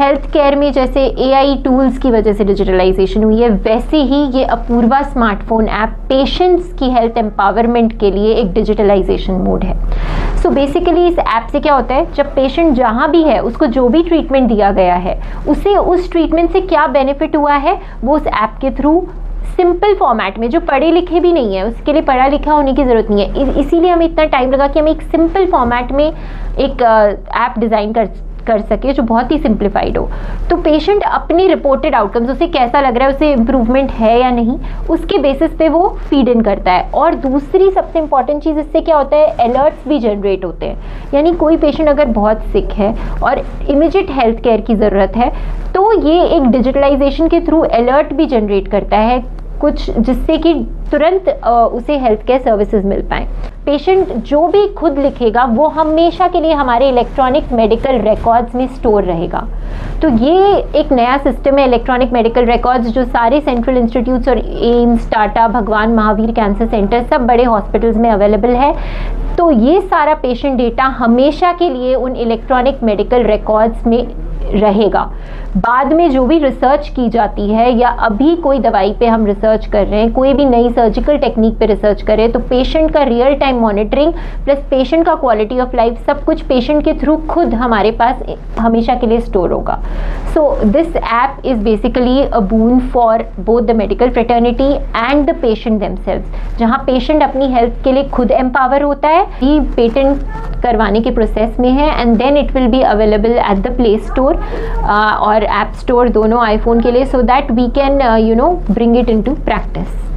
Health care में जैसे AI tools की वजह से डिजिटलाइजेशन हुई है, वैसे ही ये अपूर्वा स्मार्टफोन ऐप पेशेंट्स की हेल्थ एम्पावरमेंट के लिए एक डिजिटलाइजेशन मोड है। सो बेसिकली इस ऐप से क्या होता है, जब पेशेंट जहाँ भी है उसको जो भी ट्रीटमेंट दिया गया है उसे उस ट्रीटमेंट से क्या बेनिफिट हुआ है वो उस ऐप के थ्रू सिंपल फॉर्मेट में, जो पढ़े लिखे भी नहीं है उसके लिए पढ़ा लिखा होने की ज़रूरत नहीं है, इसीलिए हमें इतना टाइम लगा कि हम एक सिंपल फॉर्मेट में एक ऐप डिज़ाइन कर सके जो बहुत ही सिंप्लीफाइड हो। तो पेशेंट अपनी रिपोर्टेड आउटकम्स, उसे कैसा लग रहा है, उसे इम्प्रूवमेंट है या नहीं, उसके बेसिस पे वो फीड इन करता है। और दूसरी सबसे इंपॉर्टेंट चीज़, इससे क्या होता है, अलर्ट्स भी जनरेट होते हैं। यानी कोई पेशेंट अगर बहुत सिक है और इमीडिएट हेल्थ केयर की ज़रूरत है तो ये एक डिजिटलाइजेशन के थ्रू अलर्ट भी जनरेट करता है कुछ, जिससे कि तुरंत उसे हेल्थ केयर सर्विसेज मिल पाएँ। पेशेंट जो भी खुद लिखेगा वो हमेशा के लिए हमारे इलेक्ट्रॉनिक मेडिकल रिकॉर्ड्स में स्टोर रहेगा। तो ये एक नया सिस्टम है इलेक्ट्रॉनिक मेडिकल रिकॉर्ड्स, जो सारे सेंट्रल इंस्टीट्यूट्स और एम्स, टाटा, भगवान महावीर कैंसर सेंटर, सब बड़े हॉस्पिटल्स में अवेलेबल है। तो ये सारा पेशेंट डेटा हमेशा के लिए उन इलेक्ट्रॉनिक मेडिकल रिकॉर्ड्स में रहेगा। बाद में जो भी रिसर्च की जाती है या अभी कोई दवाई पे हम रिसर्च कर रहे हैं, कोई भी नई सर्जिकल टेक्निक पे रिसर्च कर रहे हैं, तो पेशेंट का real time monitoring plus patient का क्वालिटी ऑफ लाइफ सब कुछ पेशेंट के थ्रू खुद हमारे पास हमेशा के लिए स्टोर होगा। So this app is basically a boon for both the medical fraternity and the patient themselves, जहाँ पेशेंट अपनी हेल्थ के लिए खुद एम्पावर होता है। ये पेटेंट करवाने के प्रोसेस में है and then it will be available at the play store और ऐप स्टोर, दोनों आईफोन के लिए, so that we can bring it into practice.